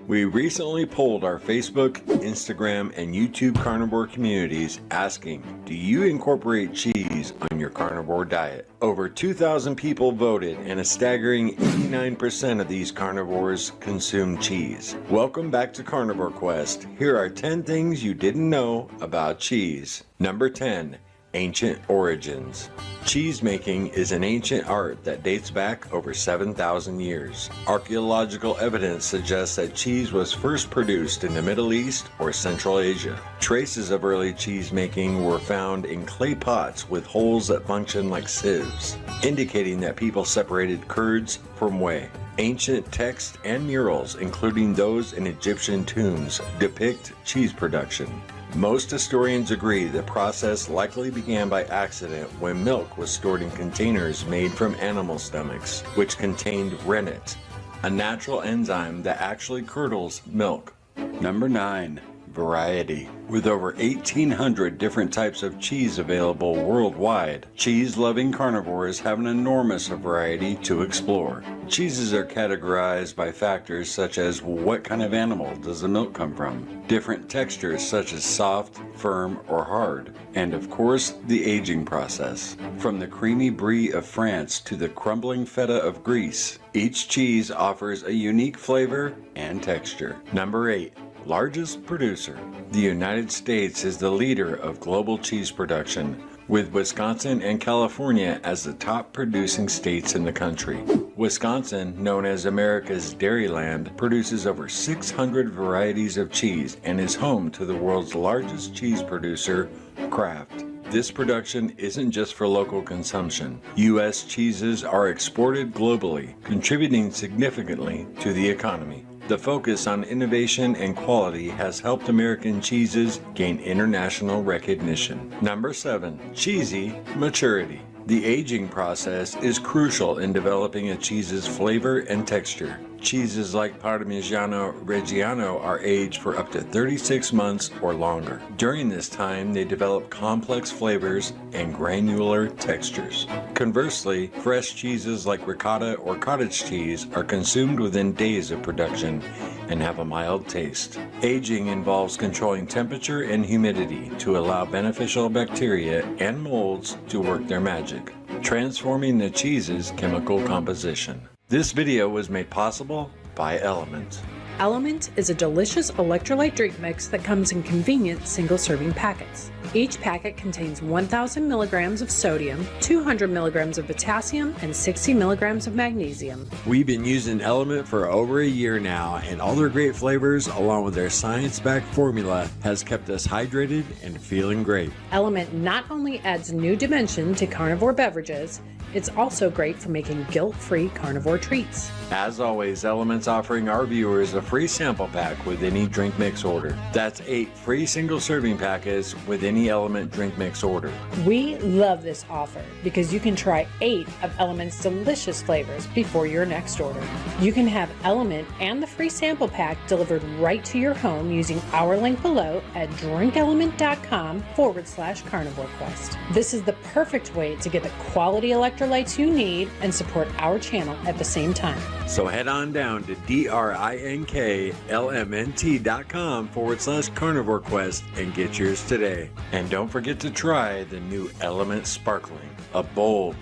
We recently polled our Facebook, Instagram, and YouTube carnivore communities asking, do you incorporate cheese on your carnivore diet? Over 2,000 people voted and a staggering 89% of these carnivores consume cheese. Welcome back to Carnivore Quest. Here are 10 things you didn't know about cheese. Number 10. Ancient origins. Cheese making is an ancient art that dates back over 7,000 years. Archaeological evidence suggests that cheese was first produced in the Middle East or Central Asia. Traces of early cheese making were found in clay pots with holes that function like sieves, indicating that people separated curds from whey. Ancient texts and murals, including those in Egyptian tombs, depict cheese production. Most historians agree the process likely began by accident when milk was stored in containers made from animal stomachs, which contained rennet, a natural enzyme that actually curdles milk. Number 9. Variety. With over 1,800 different types of cheese available worldwide, cheese-loving carnivores have an enormous variety to explore. Cheeses are categorized by factors such as what kind of animal does the milk come from, different textures such as soft, firm, or hard, and of course, the aging process. From the creamy brie of France to the crumbling feta of Greece, each cheese offers a unique flavor and texture. Number 8. Largest producer. The United States is the leader of global cheese production, with Wisconsin and California as the top producing states in the country. Wisconsin, known as America's Dairyland, produces over 600 varieties of cheese and is home to the world's largest cheese producer, Kraft. This production isn't just for local consumption. U.S. cheeses are exported globally, contributing significantly to the economy. The focus on innovation and quality has helped American cheeses gain international recognition. Number 7. Cheesy maturity. The aging process is crucial in developing a cheese's flavor and texture. Cheeses like Parmigiano Reggiano are aged for up to 36 months or longer. During this time, they develop complex flavors and granular textures. Conversely, fresh cheeses like ricotta or cottage cheese are consumed within days of production and have a mild taste. Aging involves controlling temperature and humidity to allow beneficial bacteria and molds to work their magic, transforming the cheese's chemical composition. This video was made possible by Element. Element is a delicious electrolyte drink mix that comes in convenient single-serving packets. Each packet contains 1,000 milligrams of sodium, 200 milligrams of potassium, and 60 milligrams of magnesium. We've been using Element for over a year now, and all their great flavors, along with their science-backed formula, has kept us hydrated and feeling great. Element not only adds new dimension to carnivore beverages, it's also great for making guilt-free carnivore treats. As always, Element's offering our viewers a free sample pack with any drink mix order. That's 8 free single-serving packets with any Element drink mix order. We love this offer because you can try 8 of Element's delicious flavors before your next order. You can have Element and the free sample pack delivered right to your home using our link below at drinkelement.com/Carnivore Quest. This is the perfect way to get the quality electrolytes you need and support our channel at the same time. So head on down to drinklmnt.com/Carnivore Quest and get yours today. And don't forget to try the new Element Sparkling, a bold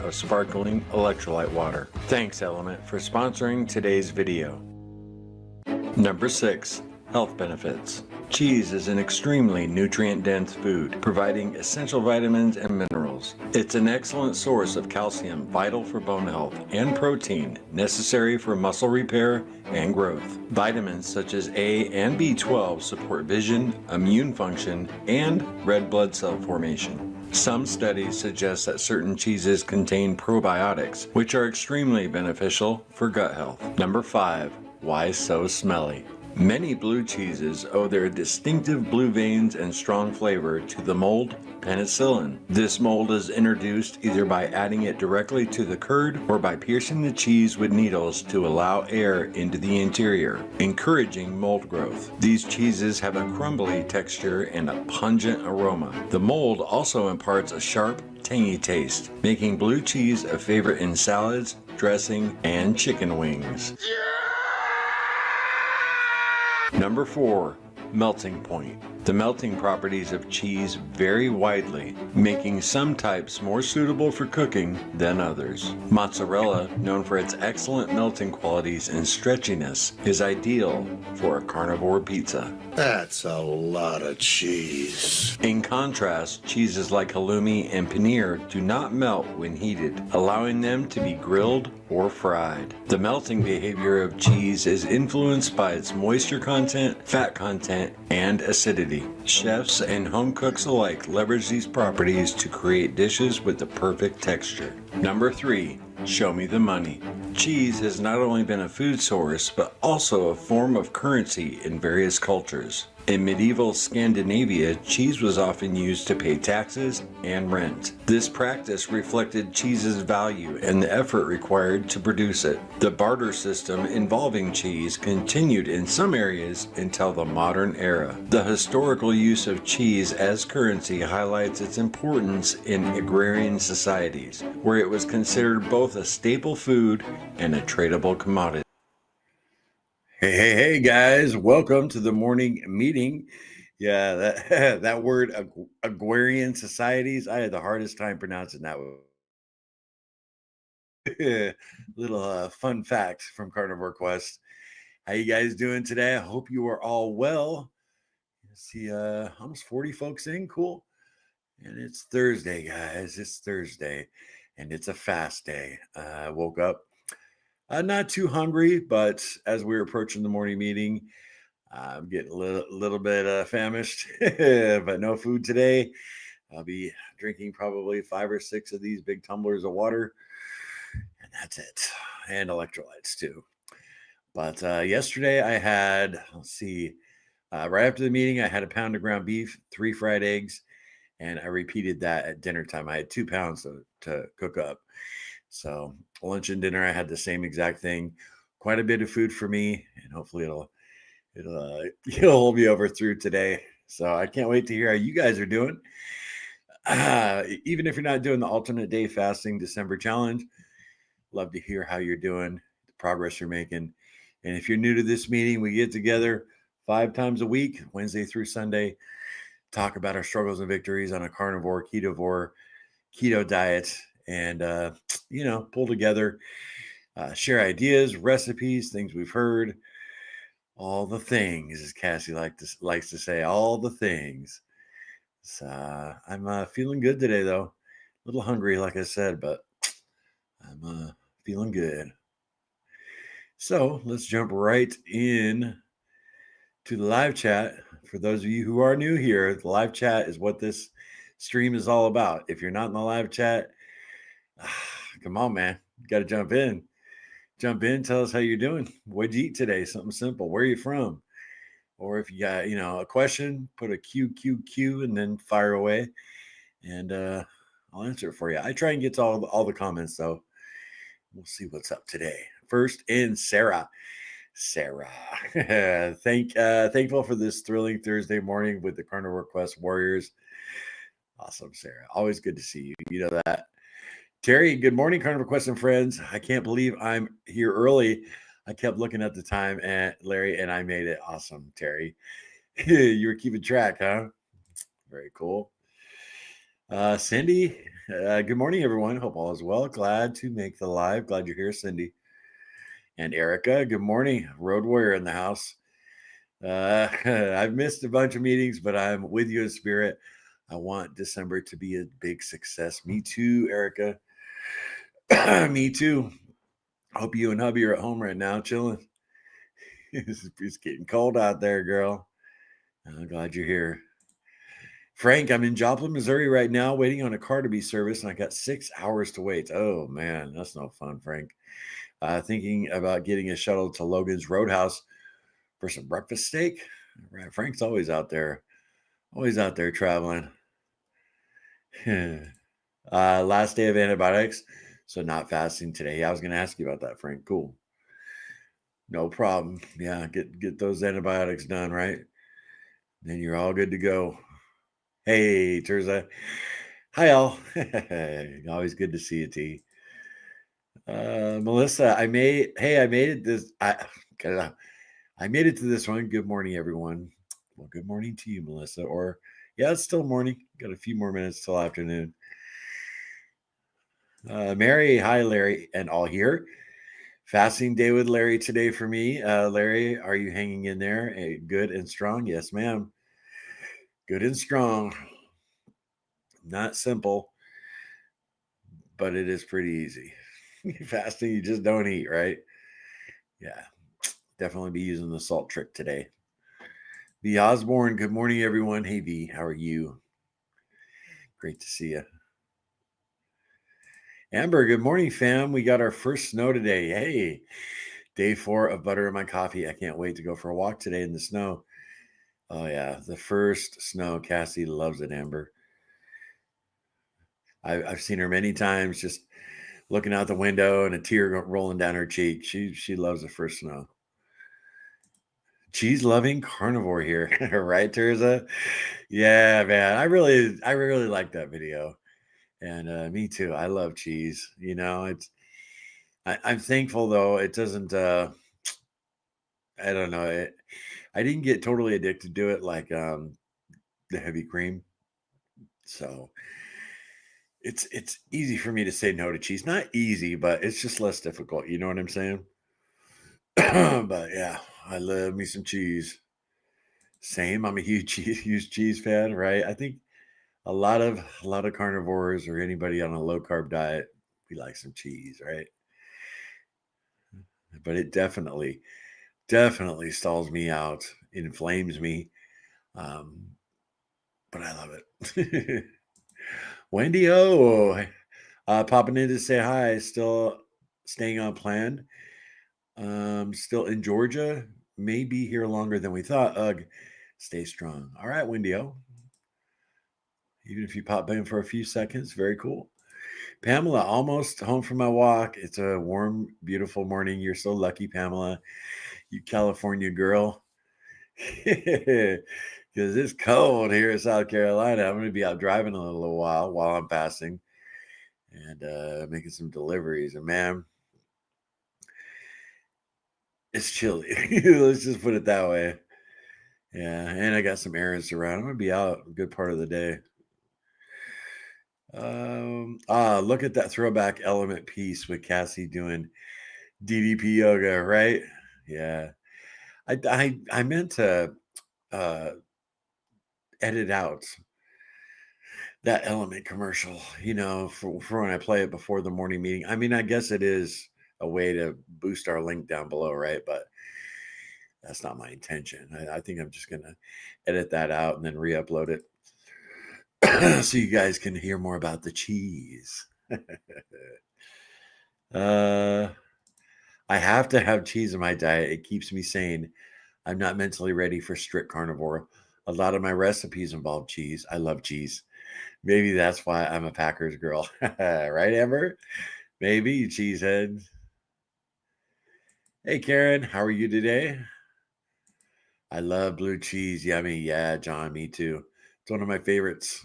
of sparkling electrolyte water. Thanks Element for sponsoring today's video. Number 6. Health benefits. Cheese is an extremely nutrient-dense food, providing essential vitamins and minerals. It's an excellent source of calcium, vital for bone health, and protein, necessary for muscle repair and growth. Vitamins such as A and B12 support vision, immune function, and red blood cell formation. Some studies suggest that certain cheeses contain probiotics, which are extremely beneficial for gut health. Number 5. Why so smelly? Many blue cheeses owe their distinctive blue veins and strong flavor to the mold penicillin. This mold is introduced either by adding it directly to the curd or by piercing the cheese with needles to allow air into the interior, encouraging mold growth. These cheeses have a crumbly texture and a pungent aroma. The mold also imparts a sharp, tangy taste, making blue cheese a favorite in salads, dressing, and chicken wings. Yeah! Number 4, melting point. The melting properties of cheese vary widely, making some types more suitable for cooking than others. Mozzarella, known for its excellent melting qualities and stretchiness, is ideal for a carnivore pizza. That's a lot of cheese. In contrast, cheeses like halloumi and paneer do not melt when heated, allowing them to be grilled or fried. The melting behavior of cheese is influenced by its moisture content, fat content, and acidity. Chefs and home cooks alike leverage these properties to create dishes with the perfect texture. Number 3, show me the money. Cheese has not only been a food source, but also a form of currency in various cultures. In medieval Scandinavia, cheese was often used to pay taxes and rent. This practice reflected cheese's value and the effort required to produce it. The barter system involving cheese continued in some areas until the modern era. The historical use of cheese as currency highlights its importance in agrarian societies, where it was considered both a staple food and a tradable commodity. Hey, guys, welcome to the morning meeting. Yeah, that word, agrarian societies, I had the hardest time pronouncing that one. Little fun fact from Carnivore Quest. How you guys doing today? I hope you are all well. See, almost 40 folks in, cool. And it's Thursday, guys. It's Thursday, and it's a fast day. I woke up not too hungry, but as we were approaching the morning meeting, I'm getting a little bit famished, but no food today. I'll be drinking probably 5 or 6 of these big tumblers of water, and that's it. And electrolytes too. But yesterday I had, right after the meeting, I had a pound of ground beef, 3 fried eggs, and I repeated that at dinner time. I had 2 pounds to cook up. So lunch and dinner, I had the same exact thing. Quite a bit of food for me, and hopefully it'll hold me over through today. So I can't wait to hear how you guys are doing. Even if you're not doing the alternate day fasting December challenge, love to hear how you're doing, the progress you're making. And if you're new to this meeting, we get together 5 times a week, Wednesday through Sunday, talk about our struggles and victories on a carnivore, ketovore, keto diet, and pull together, share ideas, recipes, things we've heard, all the things, as Cassie likes to say, all the things. So I'm feeling good today, though. A little hungry, like I said, but I'm feeling good. So let's jump right in to the live chat. For those of you who are new here, the live chat is what this stream is all about. If you're not in the live chat, come on, man. You got to jump in. Jump in. Tell us how you're doing. What'd you eat today? Something simple. Where are you from? Or if you got, a question, put a Q, and then fire away. And I'll answer it for you. I try and get to all the comments, though. We'll see what's up today. First in Sarah. Thankful for this thrilling Thursday morning with the Carnivore Quest Warriors. Awesome, Sarah. Always good to see you. You know that. Terry, good morning, Carnivore Quest and friends. I can't believe I'm here early. I kept looking at the time, and Larry, and I made it. Awesome, Terry. You were keeping track, huh? Very cool. Cindy, good morning, everyone. Hope all is well. Glad to make the live. Glad you're here, Cindy. And Erica, good morning. Road Warrior in the house. I've missed a bunch of meetings, but I'm with you in spirit. I want December to be a big success. Me too, Erica. Me too. Hope you and hubby are at home right now, chilling. It's getting cold out there, girl. I'm glad you're here. Frank, I'm in Joplin, Missouri right now, waiting on a car to be serviced, and I got 6 hours to wait. Oh, man, that's no fun, Frank. Thinking about getting a shuttle to Logan's Roadhouse for some breakfast steak. Right, Frank's always out there traveling. Last day of antibiotics, so not fasting today. I was going to ask you about that, Frank. Cool. No problem. Yeah, get those antibiotics done, right? Then you're all good to go. Hey, Terza. Hi, all. Always good to see you, T. Melissa, I made it this. I made it to this one. Good morning, everyone. Well, good morning to you, Melissa. Or, yeah, it's still morning. Got a few more minutes till afternoon. Mary, hi, Larry, and all here. Fasting day with Larry today for me. Larry, are you hanging in there? Good and strong? Yes, ma'am. Good and strong. Not simple, but it is pretty easy. Fasting, you just don't eat, right? Yeah, definitely be using the salt trick today. V. Osborne, good morning, everyone. Hey, V, how are you? Great to see you. Amber, good morning, fam. We got our first snow today. Hey, day 4 of butter in my coffee. I can't wait to go for a walk today in the snow. Oh, yeah, the first snow. Cassie loves it, Amber. I've seen her many times just looking out the window and a tear rolling down her cheek. She loves the first snow. Cheese loving carnivore here, right, Teresa? Yeah, man. I really like that video. And me too. I love cheese. I'm thankful though. It doesn't. I don't know. I didn't get totally addicted to it like the heavy cream. So it's easy for me to say no to cheese. Not easy, but it's just less difficult. You know what I'm saying? But yeah, I love me some cheese. Same. I'm a huge cheese fan. Right. I think a lot of carnivores or anybody on a low carb diet, we like some cheese, right? But it definitely stalls me out, inflames me. Um, but I love it. Wendy O, popping in to say hi. Still staying on plan. Still in Georgia. May be here longer than we thought. Ugh, stay strong. All right, Wendy O. Even if you pop in for a few seconds, very cool. Pamela, almost home from my walk. It's a warm, beautiful morning. You're so lucky, Pamela. You California girl. Because it's cold here in South Carolina. I'm going to be out driving a little while I'm fasting and making some deliveries. And man, it's chilly. Let's just put it that way. Yeah, and I got some errands to run. I'm going to be out a good part of the day. Look at that throwback element piece with Cassie doing DDP yoga, right? Yeah. I meant to uh, edit out that element commercial, for when I play it before the morning meeting. I mean, I guess it is a way to boost our link down below, right? But that's not my intention. I think I'm just gonna edit that out and then re-upload it so you guys can hear more about the cheese. uh, I have to have cheese in my diet. It keeps me sane. I'm not mentally ready for strict carnivore. A lot of my recipes involve cheese. I love cheese. Maybe that's why I'm a Packers girl. Right, Amber? Maybe, you cheesehead. Hey, Karen, how are you today? I love blue cheese. Yummy. Yeah, John, me too. It's one of my favorites.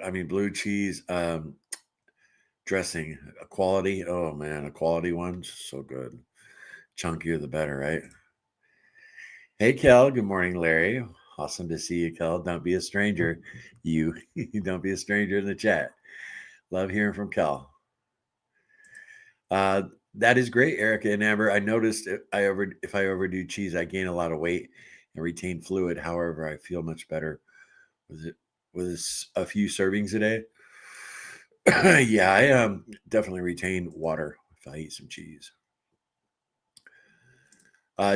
I mean, blue cheese dressing, a quality. Oh, man, a quality one. So good. Chunkier, the better, right? Hey, Kel. Good morning, Larry. Awesome to see you, Kel. Don't be a stranger. You don't be a stranger in the chat. Love hearing from Kel. That is great, Erica and Amber. I noticed if I overdo cheese, I gain a lot of weight and retain fluid. However, I feel much better with a few servings a day. Yeah, I definitely retain water if I eat some cheese.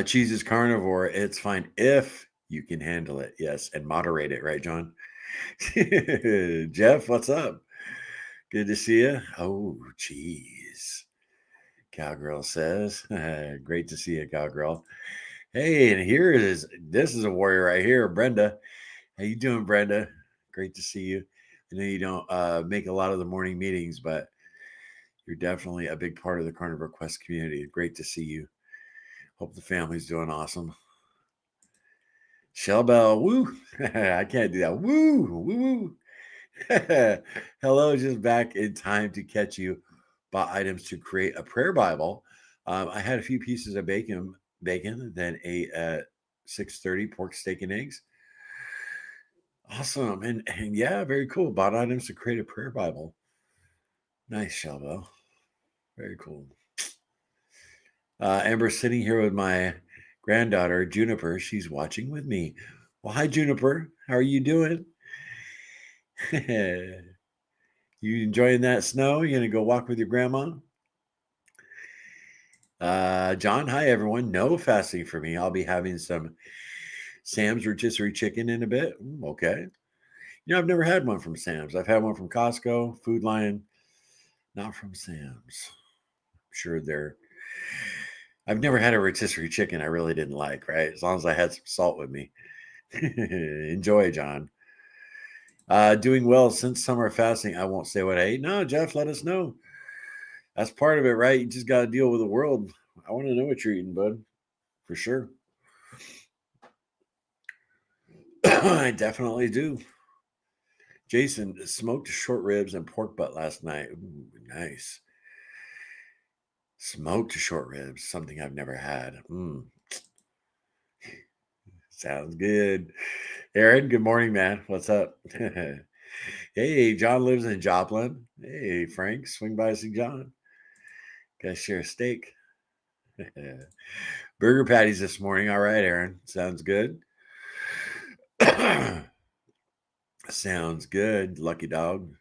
Cheese is carnivore. It's fine if you can handle it. Yes, and moderate it, right, John? Jeff, what's up? Good to see you. Oh, cheese. Cowgirl says, great to see you, Cowgirl. Hey, and this is a warrior right here, Brenda. How you doing, Brenda? Great to see you. I know you don't make a lot of the morning meetings, but you're definitely a big part of the Carnivore Quest community. Great to see you. Hope the family's doing awesome. Shell Bell, woo! I can't do that. Woo, woo, woo. Hello, just back in time to catch you. Bought items to create a prayer Bible. I had a few pieces of bacon bacon, then ate at 6:30 pork, steak, and eggs. Awesome. And yeah, very cool. Bought items to create a prayer Bible. Nice, Shelbo. Very cool. Amber's sitting here with my granddaughter, Juniper. She's watching with me. Well, hi, Juniper. How are you doing? You enjoying that snow? You gonna go walk with your grandma? John, hi everyone. No fasting for me. I'll be having some Sam's rotisserie chicken in a bit. Okay. I've never had one from Sam's. I've had one from Costco, Food Lion, not from Sam's. I'm sure I've never had a rotisserie chicken I really didn't like, right? As long as I had some salt with me. Enjoy, John. Doing well since summer fasting. I won't say what I ate. No, Jeff, let us know. That's part of it, right? You just got to deal with the world. I want to know what you're eating, bud, for sure. I definitely do. Jason smoked short ribs and pork butt last night. Ooh, nice. Smoked short ribs, something I've never had. Sounds good. Aaron, good morning, man. What's up? Hey, John lives in Joplin. Hey, Frank, swing by see John. Gotta share a steak. Burger patties this morning. All right, Aaron. Sounds good. Sounds good. Lucky dog.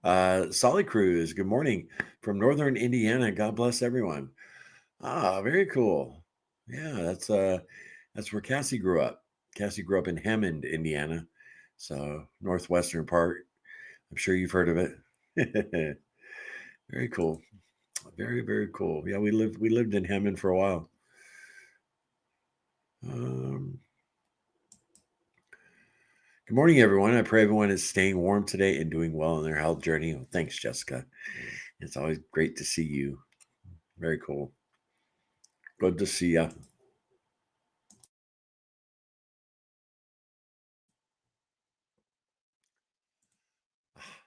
Solid Cruz, good morning from Northern Indiana. God bless everyone. Very cool. Yeah, that's where Cassie grew up. Cassie grew up in Hammond, Indiana. So northwestern part. I'm sure you've heard of it. Very cool. Very, very cool. Yeah, we lived in Hammond for a while. Good morning, everyone. I pray everyone is staying warm today and doing well in their health journey. Oh, thanks, Jessica. It's always great to see you. Very cool. Good to see you.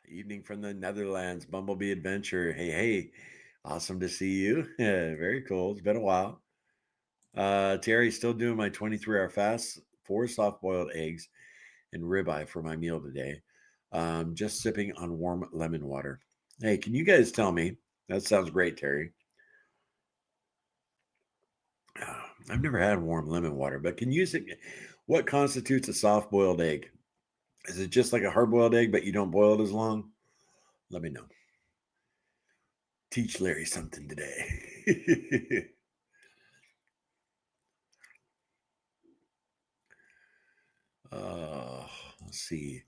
Evening from the Netherlands, Bumblebee Adventure. Hey. Awesome to see you. Yeah, very cool. It's been a while. Terry, still doing my 23-hour fast, 4 soft-boiled eggs and ribeye for my meal today. Just sipping on warm lemon water. Hey, can you guys tell me? That sounds great, Terry. I've never had warm lemon water, but can you say what constitutes a soft-boiled egg? Is it just like a hard-boiled egg, but you don't boil it as long? Let me know. Teach Larry something today. Let's see.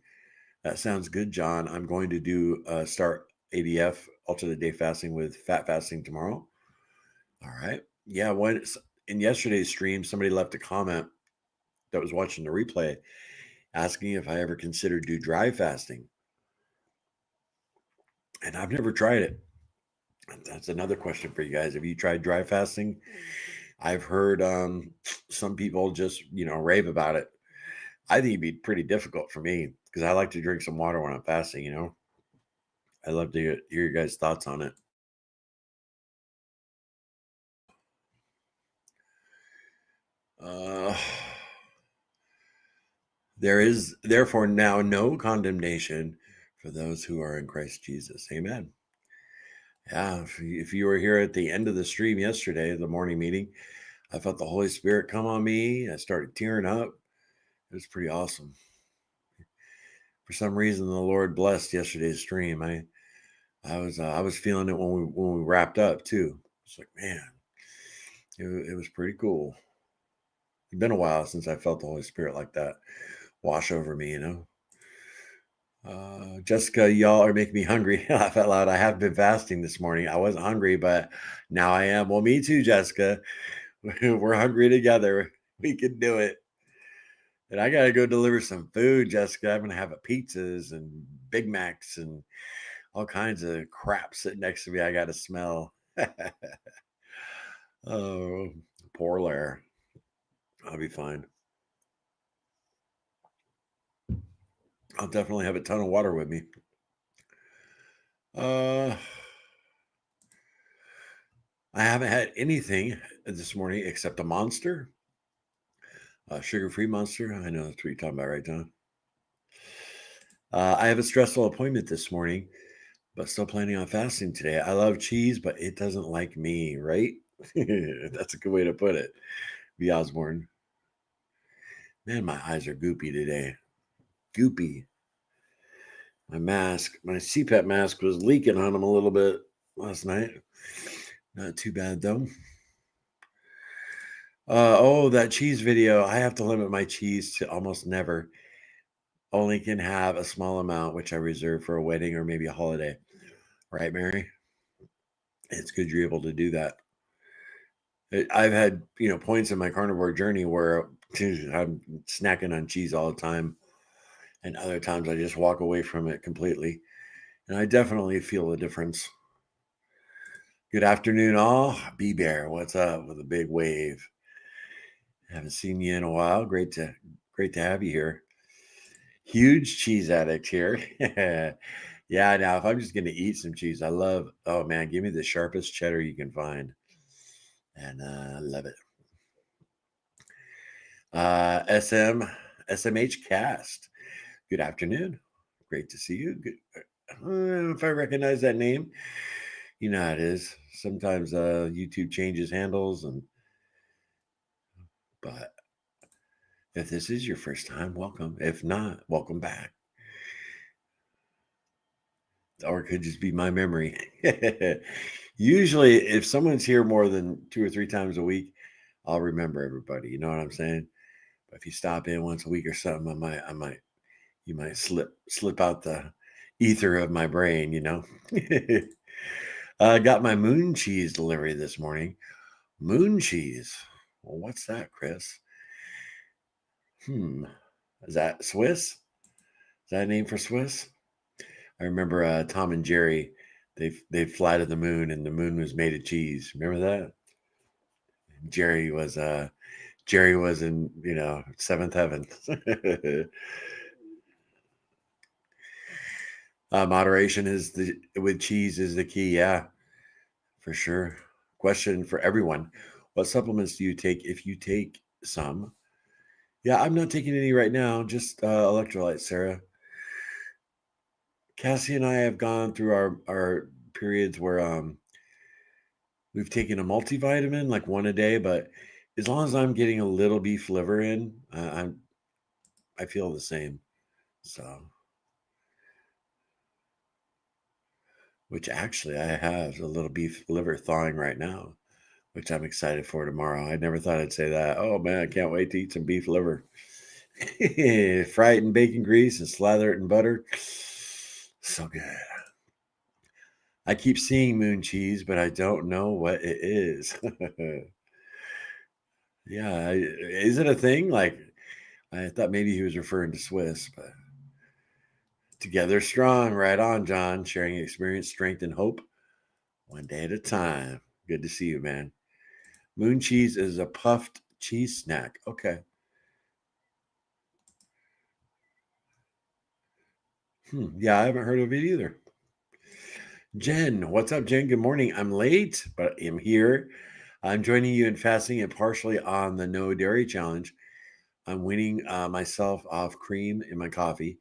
That sounds good, John. I'm going to do start ADF alternate day fasting with fat fasting tomorrow. All right. Yeah. In yesterday's stream, somebody left a comment that was watching the replay asking if I ever considered do dry fasting, and I've never tried it. That's another question for you guys. Have you tried dry fasting? I've heard some people just rave about it. I think it'd be pretty difficult for me because I like to drink some water when I'm fasting. I'd love to hear your guys' thoughts on it. There is therefore now no condemnation for those who are in Christ Jesus. Amen. Yeah, if you were here at the end of the stream yesterday, the morning meeting, I felt the Holy Spirit come on me. I started tearing up. It was pretty awesome. For some reason, the Lord blessed yesterday's stream. I was feeling it when we wrapped up too. It's like, man, it was pretty cool. It's been a while since I felt the Holy Spirit like that wash over me. Jessica, y'all are making me hungry. Laugh out loud. I have been fasting this morning. I wasn't hungry, but now I am. Well, me too, Jessica. We're hungry together. We can do it. And I got to go deliver some food, Jessica. I'm going to have pizzas and Big Macs and all kinds of crap sitting next to me. I got to smell. Oh, poor Lair. I'll be fine. I'll definitely have a ton of water with me. I haven't had anything this morning except a Monster, a sugar-free Monster. I know that's what you're talking about, right, John? I have a stressful appointment this morning, but still planning on fasting today. I love cheese, but it doesn't like me, right? That's a good way to put it. B. Osborne. Man, my eyes are goopy today. Goopy. My CPAP mask was leaking on them a little bit last night. Not too bad, though. That cheese video. I have to limit my cheese to almost never. Only can have a small amount, which I reserve for a wedding or maybe a holiday. Right, Mary? It's good you're able to do that. I've had, points in my carnivore journey where I'm snacking on cheese all the time. And other times I just walk away from it completely. And I definitely feel the difference. Good afternoon, all. B-Bear, what's up with a big wave? Haven't seen you in a while. Great to have you here. Huge cheese addict here. Yeah, now if I'm just going to eat some cheese, oh man, give me the sharpest cheddar you can find. And I love it. SMH Cast. Good afternoon. Great to see you. Good. I don't know if I recognize that name. You know how it is. Sometimes YouTube changes handles, but if this is your first time, welcome. If not, welcome back. Or it could just be my memory. Usually, if someone's here more than 2 or 3 times a week, I'll remember everybody. You know what I'm saying? But if you stop in once a week or something, you might slip out the ether of my brain. I got my moon cheese delivery this morning. Moon cheese. Well, what's that, Chris? Is that Swiss? Is that a name for Swiss? I remember Tom and Jerry. They fly to the moon, and the moon was made of cheese. Remember that? Jerry was in seventh heaven. Moderation with cheese is the key. Yeah, for sure. Question for everyone: what supplements do you take if you take some? Yeah, I'm not taking any right now. Just electrolytes, Sarah. Cassie and I have gone through our periods where we've taken a multivitamin, like one a day, but as long as I'm getting a little beef liver in, I feel the same. So, which actually I have a little beef liver thawing right now, which I'm excited for tomorrow. I never thought I'd say that. Oh man, I can't wait to eat some beef liver. Fry it in bacon grease and slather it in butter. So good. I keep seeing moon cheese, but I don't know what it is. Yeah, is it a thing? Like, I thought maybe he was referring to Swiss, but together strong. Right on, John. Sharing experience, strength, and hope one day at a time. Good to see you, man. Moon cheese is a puffed cheese snack. Okay. Yeah, I haven't heard of it either. Jen, what's up, Jen? Good morning. I'm late, but I'm here. I'm joining you in fasting and partially on the no dairy challenge. I'm weaning myself off cream in my coffee.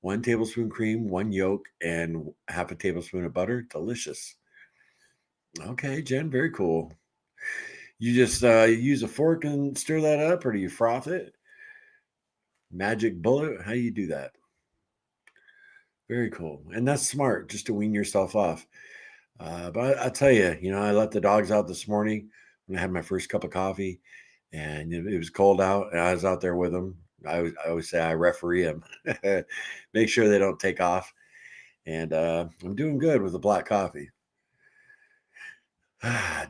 1 tablespoon cream, 1 yolk, and half a tablespoon of butter. Delicious. Okay, Jen, very cool. You just use a fork and stir that up, or do you froth it? Magic bullet? How do you do that? Very cool. And that's smart, just to wean yourself off. But I tell you, I let the dogs out this morning when I had my first cup of coffee, and it was cold out, and I was out there with them. I always say I referee them, make sure they don't take off. And I'm doing good with the black coffee.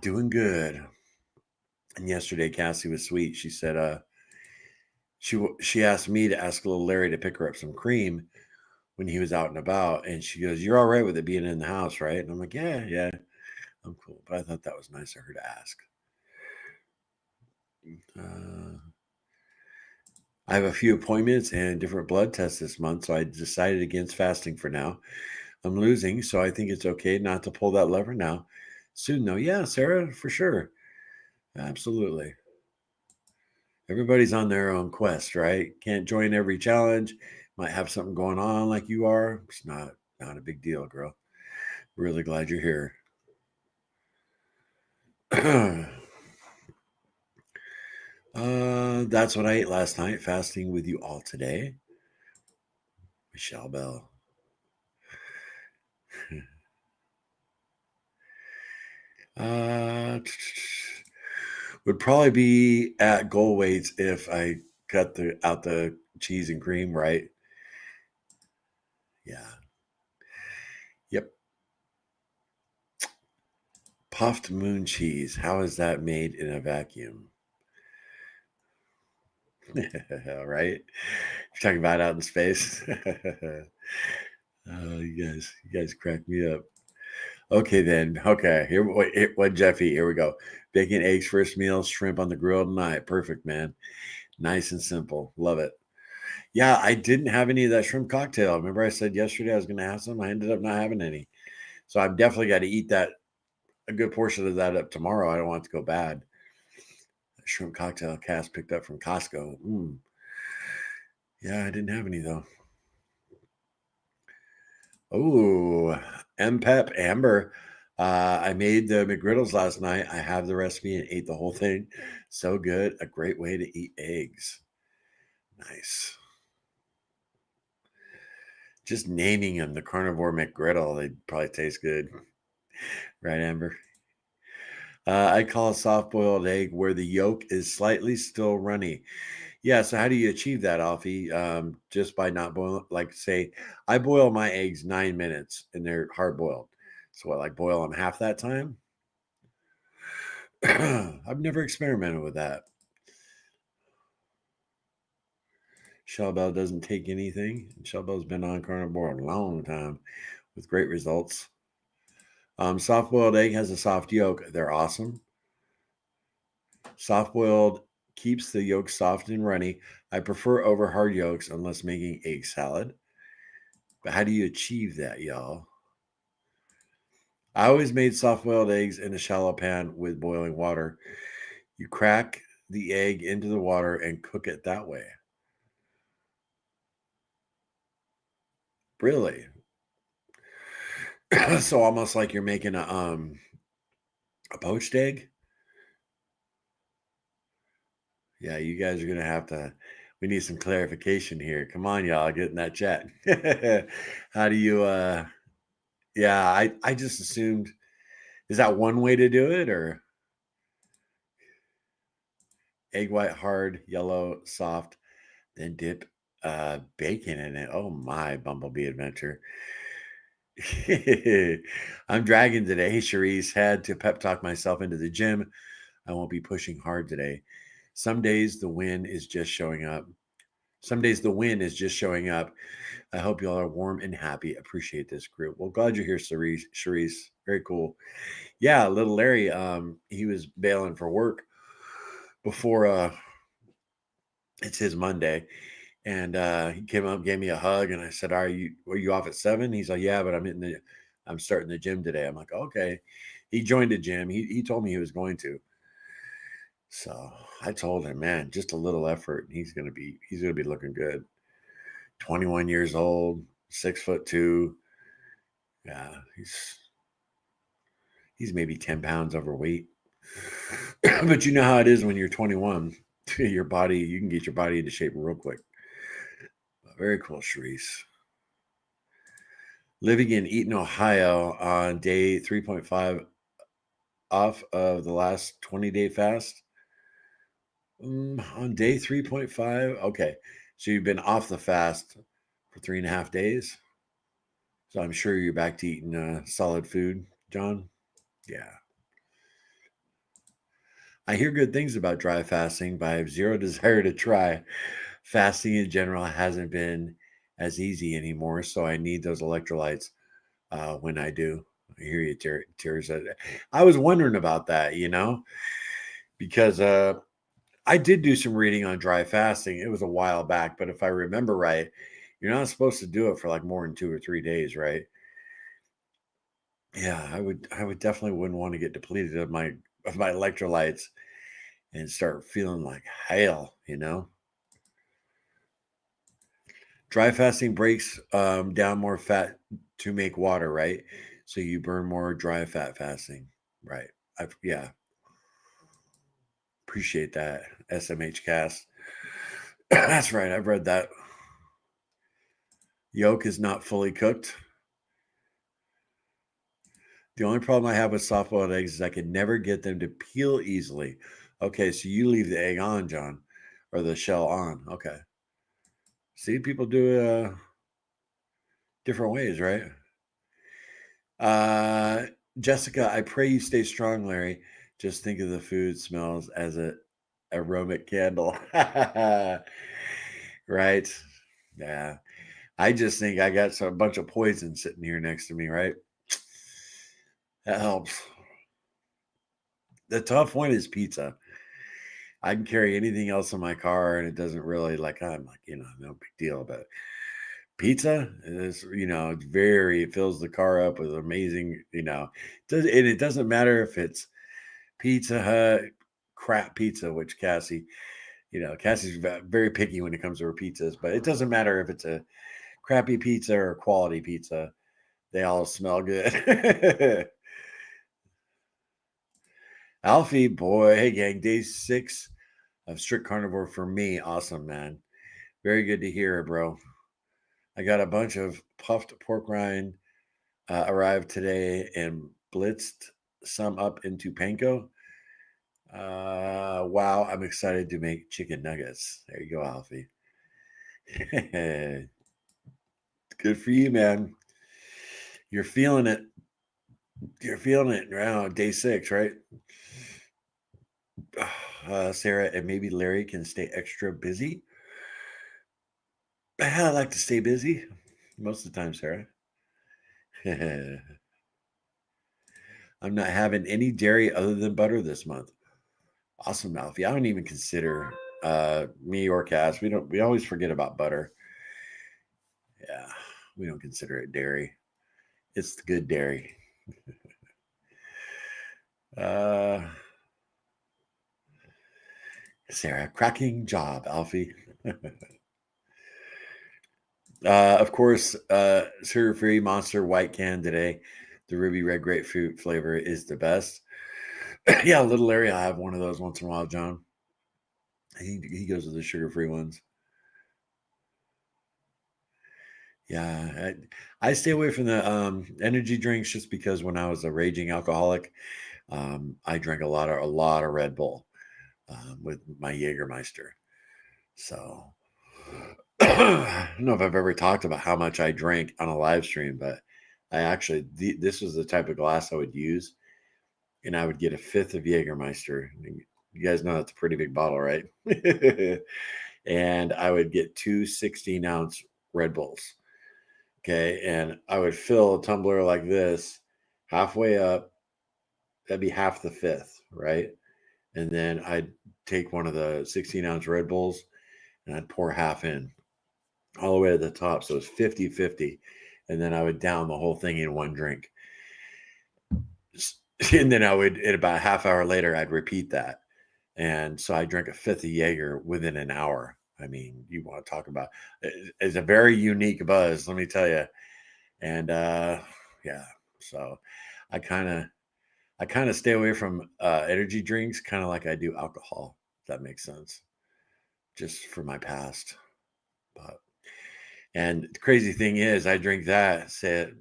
Doing good. And yesterday, Cassie was sweet. She said she asked me to ask little Larry to pick her up some cream when he was out and about. And she goes, "You're all right with it being in the house, right?" And I'm like, yeah, I'm cool. But I thought that was nice of her to ask. I have a few appointments and different blood tests this month, so I decided against fasting for now. I'm losing, so I think it's okay not to pull that lever now. Soon, though. Yeah, Sarah, for sure. Absolutely. Everybody's on their own quest, right? Can't join every challenge. Might have something going on like you are. It's not a big deal, girl. Really glad you're here. That's what I ate last night, fasting with you all today. Michelle Bell. Would probably be at goal weights if I cut out the cheese and cream, right? Yeah. Yep. Puffed moon cheese. How is that made in a vacuum? Right? You're talking about out in space. You guys crack me up. Okay, then. Okay, here. What Jeffy? Here we go. Bacon, eggs, first meal, shrimp on the grill tonight. Perfect, man. Nice and simple. Love it. Yeah, I didn't have any of that shrimp cocktail. Remember, I said yesterday I was going to have some. I ended up not having any. So I've definitely got to eat a good portion of that up tomorrow. I don't want it to go bad. Shrimp cocktail cast picked up from Costco. Yeah, I didn't have any though. Oh, MPEP Amber. I made the McGriddles last night. I have the recipe and ate the whole thing. So good. A great way to eat eggs. Nice. Just naming them the Carnivore McGriddle, they probably taste good. Right, Amber? I call a soft boiled egg where the yolk is slightly still runny. Yeah, so how do you achieve that, Alfie? Just by not boiling, like say, I boil my eggs 9 minutes and they're hard boiled. So what, like boil them half that time? I've never experimented with that. Shellbell doesn't take anything. Shellbell's been on carnivore a long time with great results. Soft boiled egg has a soft yolk. They're awesome. Soft boiled keeps the yolk soft and runny. I prefer over hard yolks unless making egg salad. But how do you achieve that, y'all? I always made soft boiled eggs in a shallow pan with boiling water. You crack the egg into the water and cook it that way. Really? So almost like you're making a poached egg? Yeah, you guys are we need some clarification here. Come on, y'all, get in that chat. How do you yeah, I just assumed, is that one way to do it, or egg white hard, yellow, soft, then dip bacon in it? Oh my, Bumblebee adventure. I'm dragging today. Hey, Cherise, had to pep talk myself into the gym. I won't be pushing hard today. Some days the win is just showing up. Some days the win is just showing up. I hope y'all are warm and happy. Appreciate this group. Well, glad you're here, Cherise. Very cool. Yeah, little Larry, he was bailing for work before it's his Monday. And he came up, gave me a hug, and I said, Are you off at 7? He's like, Yeah, but I'm starting the gym today. I'm like, okay. He joined a gym. He told me he was going to. So I told him, man, just a little effort, and he's gonna be looking good. 21 years old, 6'2". Yeah, he's maybe 10 pounds overweight. But you know how it is when you're 21. You can get your body into shape real quick. Very cool, Sharice. Living in Eaton, Ohio on day 3.5 off of the last 20-day fast. On day 3.5. Okay. So you've been off the fast for 3.5 days. So I'm sure you're back to eating solid food, John. Yeah. I hear good things about dry fasting, but I have zero desire to try. Fasting in general hasn't been as easy anymore, so I need those electrolytes when I do. I hear you, Tears. I was wondering about that, because I did do some reading on dry fasting. It was a while back, but if I remember right, you're not supposed to do it for like more than 2 or 3 days, right? Yeah, I would definitely wouldn't want to get depleted of my electrolytes and start feeling like hell, you know. Dry fasting breaks down more fat to make water, right? So you burn more dry fat fasting, right? Yeah, appreciate that, SMH cast. That's right, I've read that. Yolk is not fully cooked. The only problem I have with soft boiled eggs is I can never get them to peel easily. Okay, so you leave the egg on, John, or the shell on. Okay. See, people do it different ways, right? Uh, Jessica, I pray you stay strong, Larry. Just think of the food smells as a aromatic candle. Right? Yeah. I just think I got a bunch of poison sitting here next to me, right? That helps. The tough one is pizza. I can carry anything else in my car and it doesn't really like I'm like, no big deal. But pizza is, it fills the car up with amazing, and it doesn't matter if it's Pizza Hut, crap pizza, which Cassie's very picky when it comes to her pizzas, but it doesn't matter if it's a crappy pizza or quality pizza. They all smell good. Alfie, boy, hey gang, day 6 of strict carnivore for me. Awesome, man. Very good to hear, bro. I got a bunch of puffed pork rind arrived today and blitzed some up into panko. Wow, I'm excited to make chicken nuggets. There you go, Alfie. Good for you, man. You're feeling it. You're feeling it around day 6, right? Sarah and maybe Larry can stay extra busy. I like to stay busy most of the time, Sarah. I'm not having any dairy other than butter this month. Awesome, Alfie. I don't even consider me or Cass. We always forget about butter. Yeah, we don't consider it dairy. It's the good dairy. uh Sarah, cracking job, Alfie. Of course, sugar-free Monster White Can today. The ruby red grapefruit flavor is the best. Yeah, little Larry, I have one of those once in a while, John. He goes with the sugar-free ones. Yeah, I stay away from the energy drinks just because when I was a raging alcoholic, I drank a lot of Red Bull with my Jägermeister. So I don't know if I've ever talked about how much I drank on a live stream, but this was the type of glass I would use, and I would get a fifth of Jägermeister. You guys know that's a pretty big bottle, right? And I would get two 16-ounce Red Bulls. Okay. And I would fill a tumbler like this halfway up. That'd be half the fifth, right? And then I'd take one of the 16-ounce Red Bulls and I'd pour half in all the way to the top. So it's 50-50. And then I would down the whole thing in one drink. And then in about a half hour later, I'd repeat that. And so I drank a fifth of Jaeger within an hour. I mean, you want to talk about it's a very unique buzz, let me tell you. And yeah, so I kind of stay away from energy drinks, kind of like I do alcohol. If that makes sense, just for my past. But and the crazy thing is, I drink that say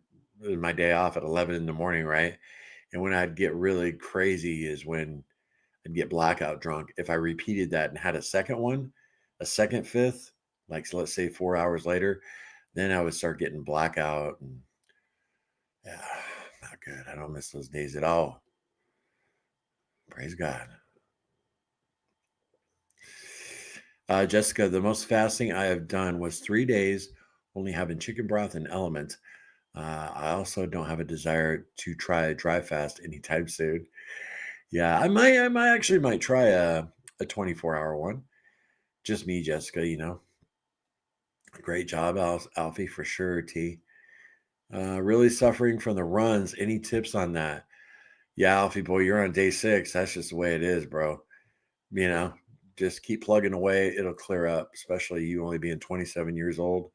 my day off at 11 in the morning, right? And when I'd get really crazy is when I'd get blackout drunk. If I repeated that and had a second one, a second fifth, like so let's say 4 hours later, then I would start getting blackout and yeah, not good. I don't miss those days at all. Praise God. Jessica, the most fasting I have done was 3 days, only having chicken broth and element. I also don't have a desire to try a dry fast anytime soon. Yeah, I might try a 24-hour one. Just me, Jessica, Great job, Alfie, for sure, T. Really suffering from the runs. Any tips on that? Yeah, Alfie boy, you're on day 6. That's just the way it is, bro. You know, just keep plugging away. It'll clear up, especially you only being 27 years old.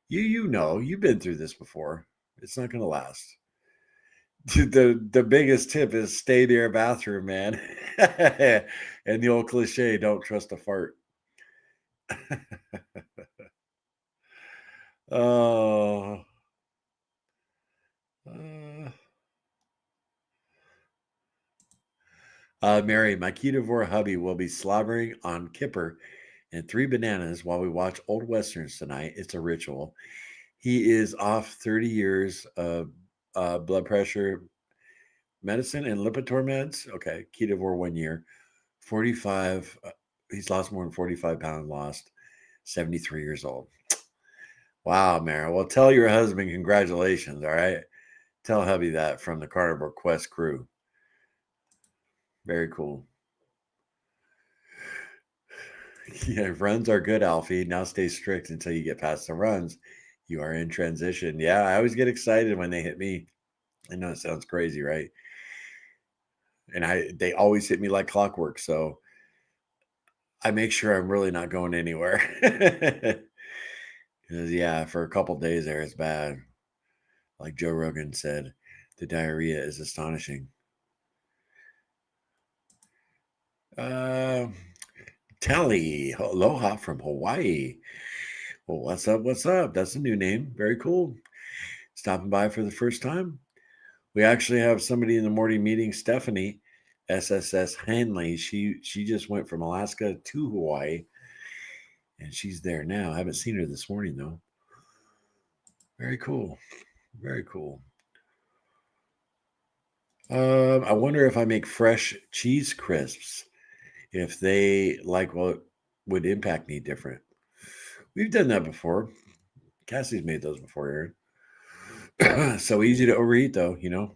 You know, you've been through this before. It's not going to last. The biggest tip is stay near a bathroom, man. And the old cliche, don't trust a fart. Oh. Mary, my Ketovore hubby will be slobbering on kipper and 3 bananas while we watch old westerns tonight. It's a ritual. He is off 30 years of blood pressure medicine and Lipitor meds. Okay, Ketovore 1 year. 45. He's lost more than 45 pounds. Lost. 73 years old. Wow, Mary. Well, tell your husband congratulations. All right. Tell hubby that from the Carnivore Quest crew. Very cool. Yeah, runs are good, Alfie. Now stay strict until you get past the runs. You are in transition. Yeah, I always get excited when they hit me. I know it sounds crazy, right? And they always hit me like clockwork. So I make sure I'm really not going anywhere. Because yeah, for a couple days there, it's bad. Like Joe Rogan said, the diarrhea is astonishing. Uh, Tally, aloha from Hawaii. Well, what's up? What's up? That's a new name. Very cool. Stopping by for the first time. We actually have somebody in the morning meeting, Stephanie, SSS Hanley. She just went from Alaska to Hawaii, and she's there now. I haven't seen her this morning though. Very cool. Very cool. I wonder if I make fresh cheese crisps, if they like what would impact me different. We've done that before. Cassie's made those before, Aaron. So easy to overeat, though, you know.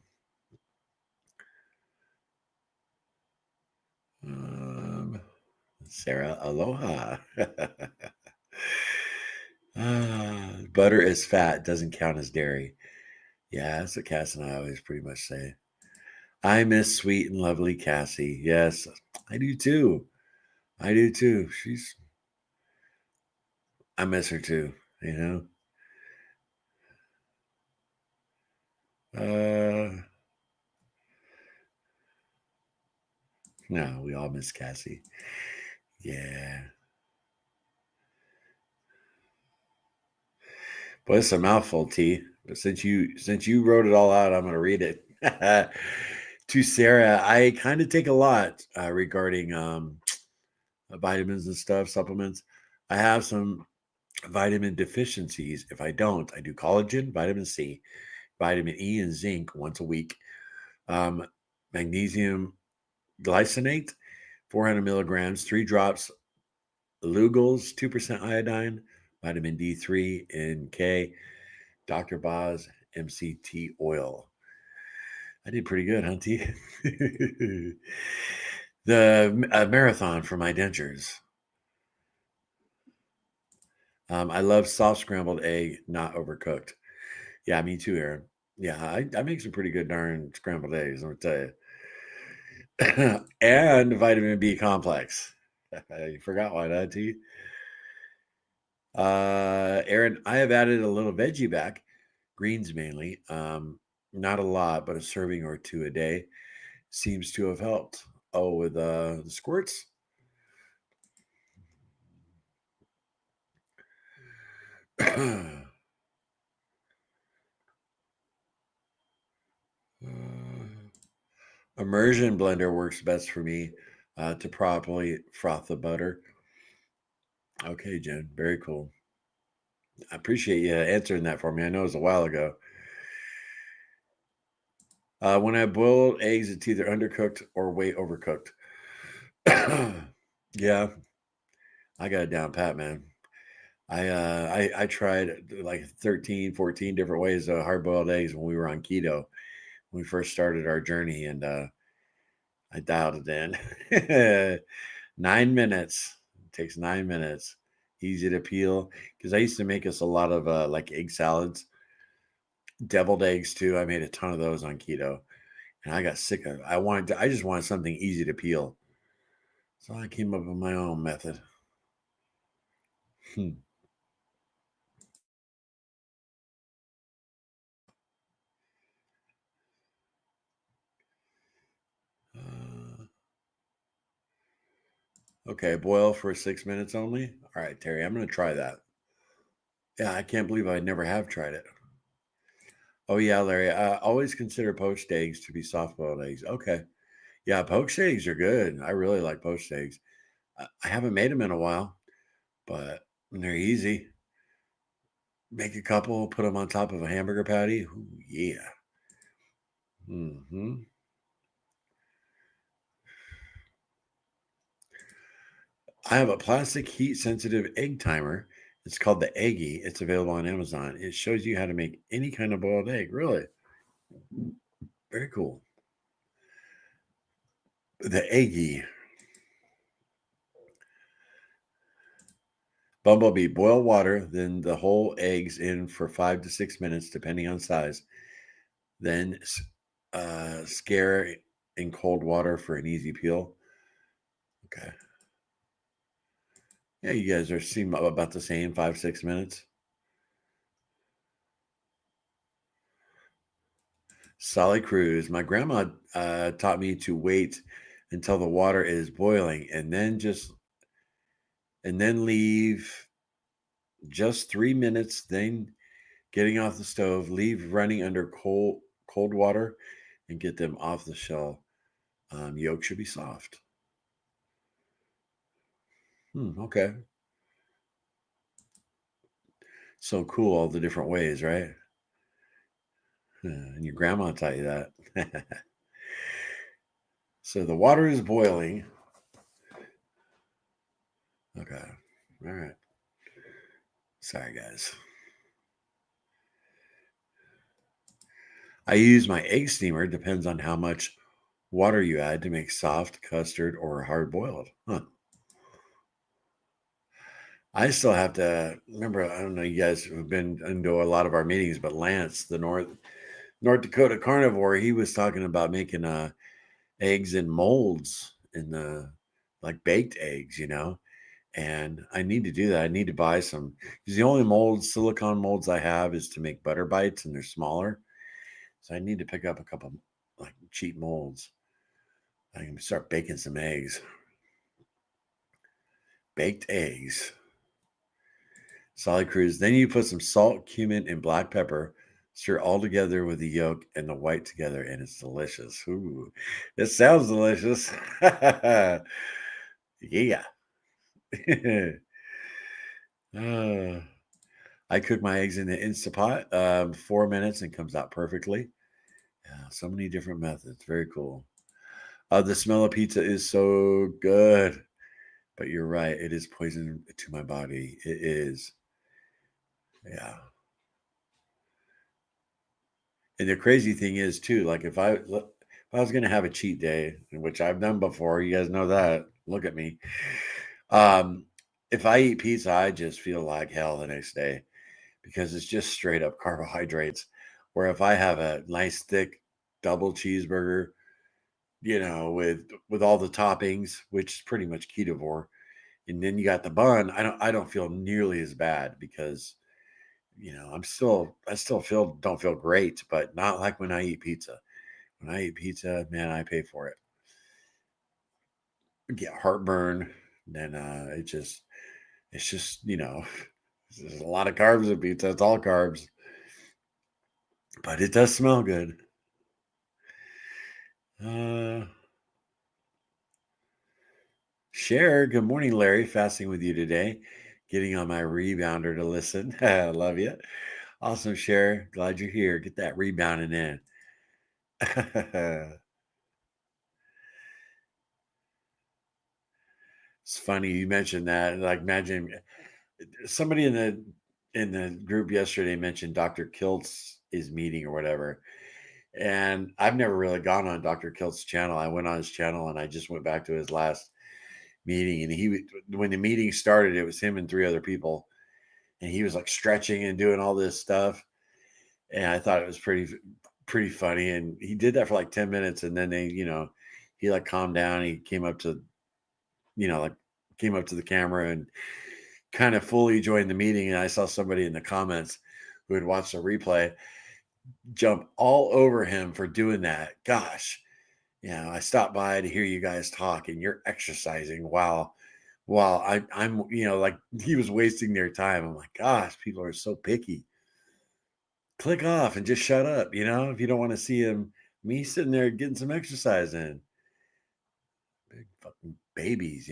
Sarah, aloha. Butter is fat, doesn't count as dairy. Yeah, that's what Cass and I always pretty much say. I miss sweet and lovely Cassie. Yes, I do too. I do too. I miss her too, you know. No, we all miss Cassie. Yeah. But it's a mouthful, T. But since you wrote it all out, I'm gonna read it. To Sarah, I kind of take a lot regarding vitamins and stuff, supplements. I have some vitamin deficiencies. If I don't, I do collagen, vitamin C, vitamin E, and zinc once a week. Um, Magnesium glycinate, 400 milligrams, 3 drops. Lugol's, 2% iodine, vitamin D3 and K, Dr. Boz MCT oil. I did pretty good, huh, T? The marathon for my dentures. I love soft scrambled egg, not overcooked. Yeah, me too, Aaron. Yeah, I make some pretty good darn scrambled eggs, I'm gonna tell you. And vitamin B complex. You forgot why that, T. Aaron, I have added a little veggie back, greens mainly. Not a lot, but a serving or two a day seems to have helped. Oh, with the squirts. Immersion blender works best for me to properly froth the butter. Okay, Jen, very cool. I appreciate you answering that for me. I know it was a while ago. When I boil eggs, it's either undercooked or way overcooked. Yeah, I got it down pat, man. I tried like 13, 14 different ways of hard boiled eggs when we were on keto when we first started our journey, and I dialed it in. 9 minutes. It takes 9 minutes. Easy to peel. Because I used to make us a lot of like egg salads. Deviled eggs too. I made a ton of those on keto, and I got sick of it. I just wanted something easy to peel, so I came up with my own method. Hmm. Okay, boil for 6 minutes only. All right, Terry, I'm going to try that. Yeah, I can't believe I never have tried it. Oh yeah, Larry. I always consider poached eggs to be soft-boiled eggs. Okay. Yeah, poached eggs are good. I really like poached eggs. I haven't made them in a while, but they're easy. Make a couple, put them on top of a hamburger patty. Ooh, yeah. Hmm. I have a plastic heat-sensitive egg timer. It's called the Eggie. It's available on Amazon. It shows you how to make any kind of boiled egg. Really, very cool. The Eggie. Bumblebee, boil water, then the whole eggs in for 5 to 6 minutes, depending on size. Then scare in cold water for an easy peel. Okay. Yeah, you guys are seem about the same, 5 6 minutes. Solid Cruise. My grandma taught me to wait until the water is boiling and then leave just 3 minutes. Then getting off the stove, leave running under cold water, and get them off the shell. Yolk should be soft. Okay. So cool, all the different ways, right? And your grandma taught you that. So the water is boiling. Okay. All right. Sorry, guys. I use my egg steamer. Depends on how much water you add to make soft custard or hard boiled. Huh. I still have to remember. I don't know. You guys have been into a lot of our meetings, but Lance, the North Dakota carnivore, he was talking about making eggs in molds in the like baked eggs, And I need to do that. I need to buy some because the only silicone molds I have is to make butter bites, and they're smaller. So I need to pick up a couple like cheap molds. I can start baking some eggs. Baked eggs. Solid cruise. Then you put some salt, cumin, and black pepper. Stir all together with the yolk and the white together, and it's delicious. Ooh, it sounds delicious. Yeah. uh, I cook my eggs in the Instapot, 4 minutes, and comes out perfectly. Yeah, so many different methods. Very cool. The smell of pizza is so good, but you're right. It is poison to my body. It is. Yeah. And the crazy thing is too, like if I was gonna have a cheat day, which I've done before, you guys know that. Look at me. Um, if I eat pizza, I just feel like hell the next day because it's just straight up carbohydrates. Where if I have a nice thick double cheeseburger, with all the toppings, which is pretty much ketovore, and then you got the bun, I don't feel nearly as bad because I still don't feel great, but not like when I eat pizza. When I eat pizza, man, I pay for it. I get heartburn, then it's just there's a lot of carbs in pizza. It's all carbs, but it does smell good. Uh, Share. Good morning, Larry. Fasting with you today. Getting on my rebounder to listen. I love you. Awesome, Cher. Glad you're here. Get that rebounding in. It's funny you mentioned that. Like, imagine somebody in the group yesterday mentioned Dr. Kilt's is meeting or whatever. And I've never really gone on Dr. Kilt's channel. I went on his channel and I just went back to his last meeting. And when the meeting started, it was him and three other people. And he was like stretching and doing all this stuff. And I thought it was pretty funny. And he did that for like 10 minutes. And then he like calmed down. He came up to, came up to the camera and kind of fully joined the meeting. And I saw somebody in the comments who had watched the replay jump all over him for doing that. Gosh, I stopped by to hear you guys talk and you're exercising while I'm, like he was wasting their time. I'm like, gosh, people are so picky. Click off and just shut up, if you don't want to see me sitting there getting some exercise in. Big fucking babies,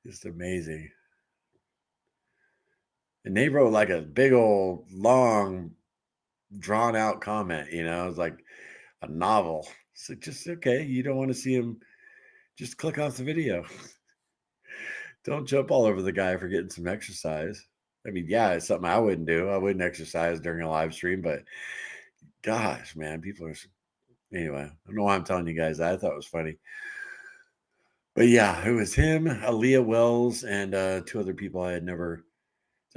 Just amazing. And they wrote like a big old long drawn out comment, it's like a novel. So just okay, you don't want to see him, just click off the video. Don't jump all over the guy for getting some exercise. I mean, yeah, it's something I wouldn't do. I wouldn't exercise during a live stream, but gosh, man, people are anyway. I don't know why I'm telling you guys that. I thought it was funny. But yeah, it was him, Aaliyah Wells, and two other people I had never.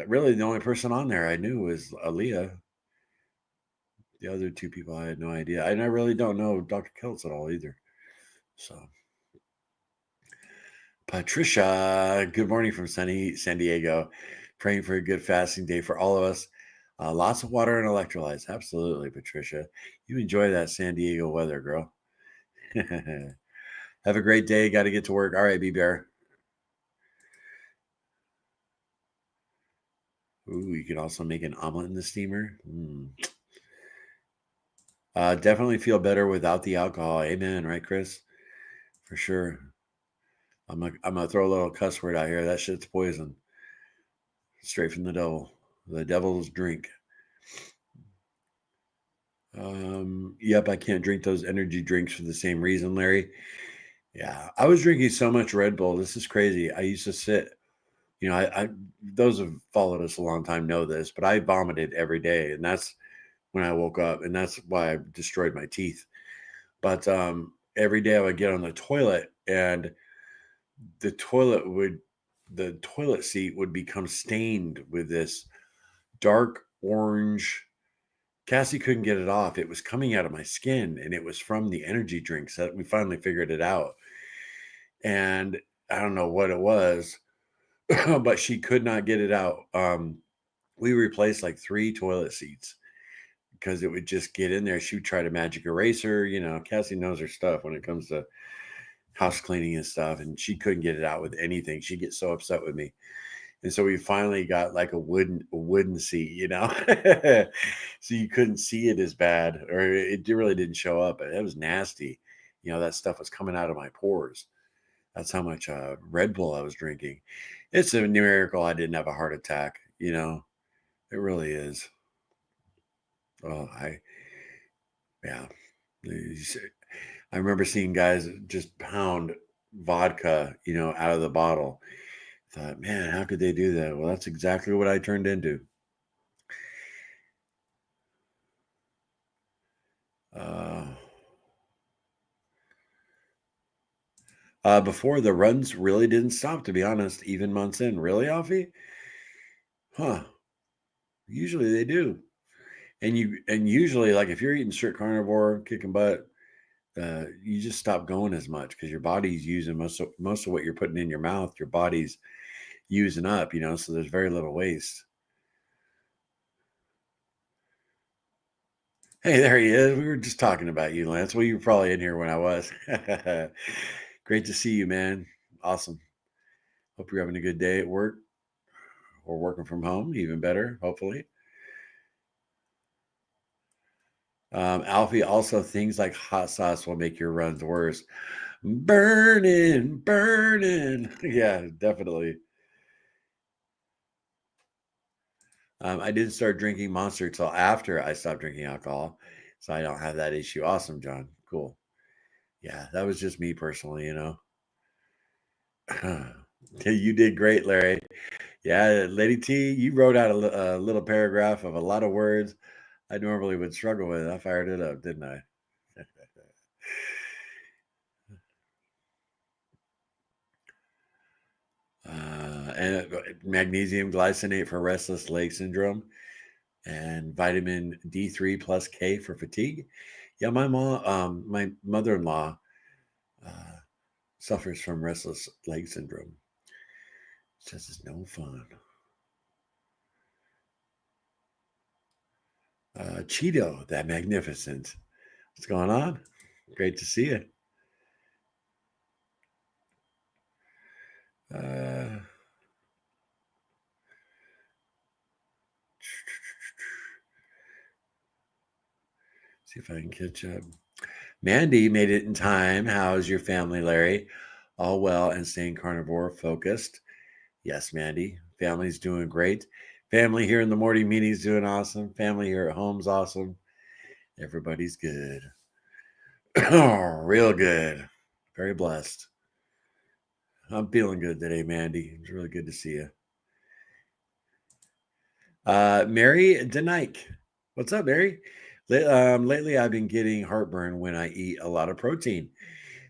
Really, the only person on there I knew was Aaliyah. The other two people I had no idea. And I really don't know Dr. Keltz at all either. So, Patricia, good morning from sunny San Diego. Praying for a good fasting day for all of us. Lots of water and electrolytes. Absolutely, Patricia. You enjoy that San Diego weather, girl. Have a great day. Got to get to work. All right, B-Bear. Ooh, you can also make an omelet in the steamer. Definitely feel better without the alcohol. Amen, right, Chris? For sure. I'm gonna throw a little cuss word out here. That shit's poison. Straight from the devil. The devil's drink. Yep, I can't drink those energy drinks for the same reason, Larry. Yeah, I was drinking so much Red Bull. This is crazy. I used to sit, I those who have followed us a long time know this, but I vomited every day, and that's when I woke up, and that's why I destroyed my teeth. But every day I would get on the toilet, and the toilet seat would become stained with this dark orange. Cassie couldn't get it off. It was coming out of my skin, and it was from the energy drinks. That we finally figured it out. And I don't know what it was, but she could not get it out. We replaced like 3 toilet seats because it would just get in there. She would try to magic eraser. Cassie knows her stuff when it comes to house cleaning and stuff, and she couldn't get it out with anything. She'd get so upset with me. And so we finally got like a wooden seat, so you couldn't see it as bad, or it really didn't show up. It was nasty. That stuff was coming out of my pores. That's how much Red Bull I was drinking. It's a miracle I didn't have a heart attack. It really is. Oh, yeah. I remember seeing guys just pound vodka, out of the bottle. I thought, man, how could they do that? Well, that's exactly what I turned into. Before the runs really didn't stop, to be honest, even months in. Really, Alfie? Huh. Usually they do. And usually, like if you're eating strict carnivore, kicking butt, you just stop going as much because your body's using most of what you're putting in your mouth. Your body's using up, so there's very little waste. Hey, there he is. We were just talking about you, Lance. Well, you were probably in here when I was. Great to see you, man. Awesome. Hope you're having a good day at work or working from home. Even better, hopefully. Alfie, also things like hot sauce will make your runs worse. Burning. Yeah, definitely. I didn't start drinking Monster till after I stopped drinking alcohol, so I don't have that issue. Awesome, John. Cool. Yeah, that was just me personally, You did great, Larry. Yeah, Lady T, you wrote out a little paragraph of a lot of words I normally would struggle with. I fired it up, didn't I? And magnesium glycinate for restless leg syndrome. and vitamin D3 plus K for fatigue. Yeah, my mother-in-law suffers from restless leg syndrome. It's just no fun. Cheeto, that magnificent. What's going on? Great to see you. See if I can catch up. Mandy made it in time. How's your family, Larry? All well and staying carnivore focused. Yes, Mandy. Family's doing great. Family here in the morning meeting's doing awesome. Family here at home's awesome. Everybody's good. Real good. Very blessed. I'm feeling good today, Mandy. It's really good to see you. Mary Denike. What's up, Mary? Lately, I've been getting heartburn when I eat a lot of protein.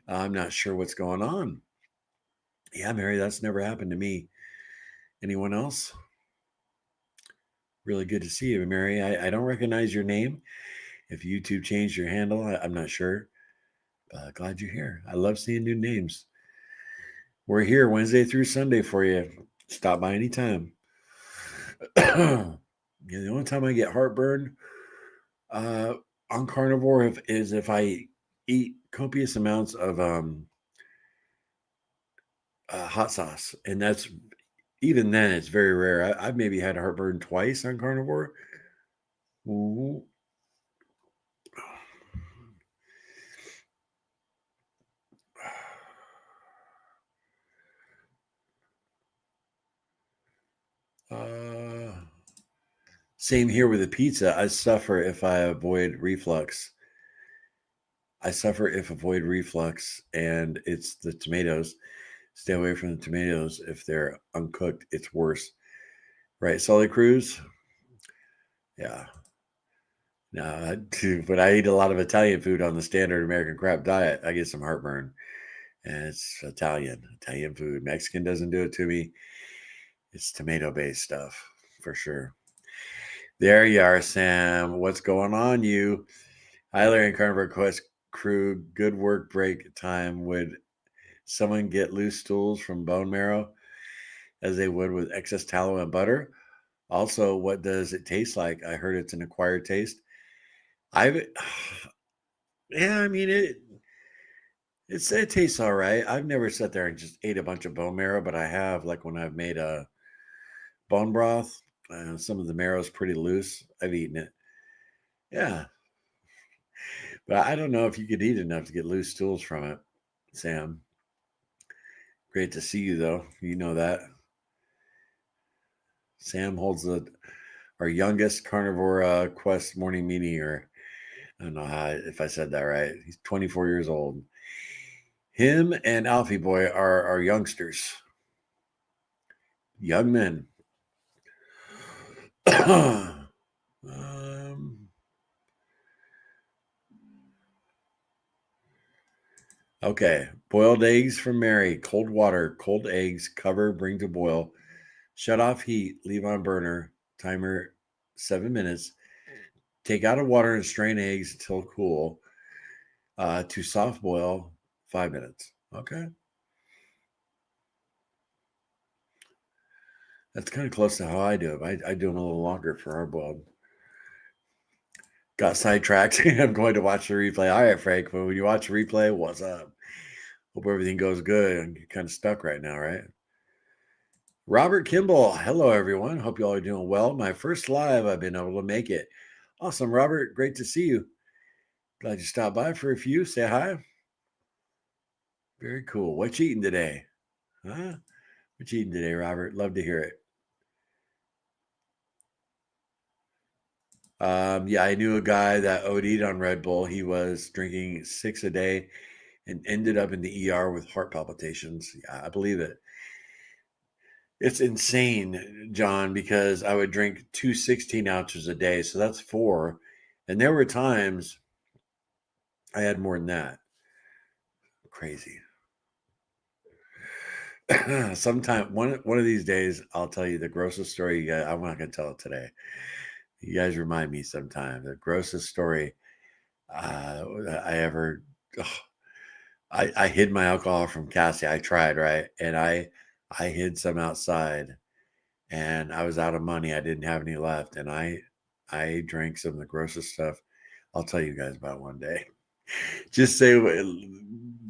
I'm not sure what's going on. Yeah, Mary, that's never happened to me. Anyone else? Really good to see you, Mary. I don't recognize your name. If YouTube changed your handle, I'm not sure. Glad you're here. I love seeing new names. We're here Wednesday through Sunday for you. Stop by anytime. Yeah, the only time I get heartburn on carnivore is if I eat copious amounts of hot sauce, and that's even then it's very rare. I've maybe had heartburn twice on carnivore. Ooh. Same here with the pizza. I suffer if I avoid reflux. And it's the tomatoes. Stay away from the tomatoes. If they're uncooked, it's worse. Right, Sully Cruz? Yeah. No, but I eat a lot of Italian food on the standard American crap diet. I get some heartburn. And it's Italian food. Mexican doesn't do it to me. It's tomato-based stuff, for sure. There you are, Sam. What's going on, you? Hi, Larry and Carnivore Quest crew. Good work break time. Would someone get loose stools from bone marrow as they would with excess tallow and butter? Also, what does it taste like? I heard it's an acquired taste. Yeah, I mean it tastes all right. I've never sat there and just ate a bunch of bone marrow, but I have, like when I've made a bone broth. Some of the marrow is pretty loose. I've eaten it. Yeah, but I don't know if you could eat enough to get loose stools from it, Sam. Great to see you, though. You know that. Sam holds our youngest Carnivore Quest morning meeting, or I don't know if I said that right. He's 24 years old. Him and Alfie Boy are our youngsters. Young men. Okay. Boiled eggs from Mary. Cold water, cold eggs, cover, bring to boil. Shut off heat, leave on burner. Timer 7 minutes. Take out of water and strain eggs until cool. To soft boil, 5 minutes. Okay. That's kind of close to how I do it. I do them a little longer for hard boiled. Got sidetracked. I'm going to watch the replay. All right, Frank. But when you watch the replay, what's up? Hope everything goes good. I'm kind of stuck right now, right? Robert Kimball. Hello, everyone. Hope you all are doing well. My first live, I've been able to make it. Awesome, Robert. Great to see you. Glad you stopped by for a few. Say hi. Very cool. What you eating today? Huh? What you eating today, Robert? Love to hear it. Yeah, I knew a guy that OD'd on Red Bull. He was drinking 6 a day and ended up in the ER with heart palpitations. Yeah, I believe it. It's insane, John, because I would drink 2 16 ounces a day. So that's 4. And there were times I had more than that. Crazy. Sometime one of these days, I'll tell you the grossest story you got. I'm not going to tell it today. You guys remind me sometime. The grossest story I ever. Oh, I hid my alcohol from Cassie. I tried, right, and I hid some outside, and I was out of money. I didn't have any left, and I drank some of the grossest stuff. I'll tell you guys about one day. Just say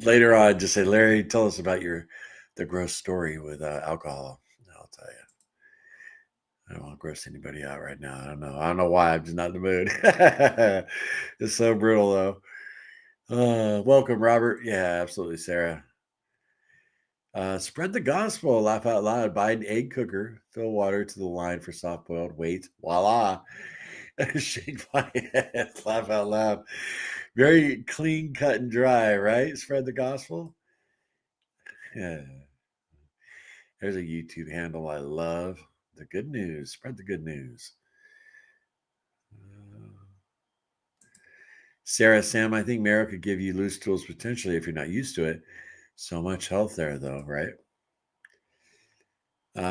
later on. Just say, Larry, tell us about the gross story with alcohol. I'll tell you. I don't want to gross anybody out right now. I don't know. I don't know why. I'm just not in the mood. It's so brutal, though. Welcome, Robert. Yeah, absolutely, Sarah. Spread the gospel. Laugh out loud. Buy an egg cooker. Fill water to the line for soft boiled. Wait. Voila. Shake my head. Laugh out loud. Very clean, cut, and dry, right? Spread the gospel. Yeah. There's a YouTube handle I love. The good news. Spread the good news. Sarah, Sam, I think Mara could give you loose tools potentially if you're not used to it. So much health there, though, right?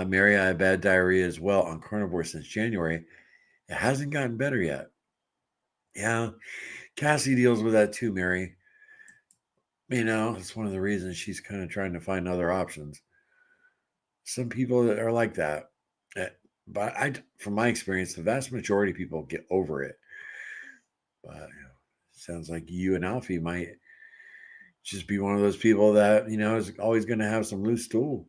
Mary, I have bad diarrhea as well on carnivore since January. It hasn't gotten better yet. Yeah, Cassie deals with that too, Mary. It's one of the reasons she's kind of trying to find other options. Some people are like that. But from my experience, the vast majority of people get over it. But sounds like you and Alfie might just be one of those people that, is always going to have some loose stool.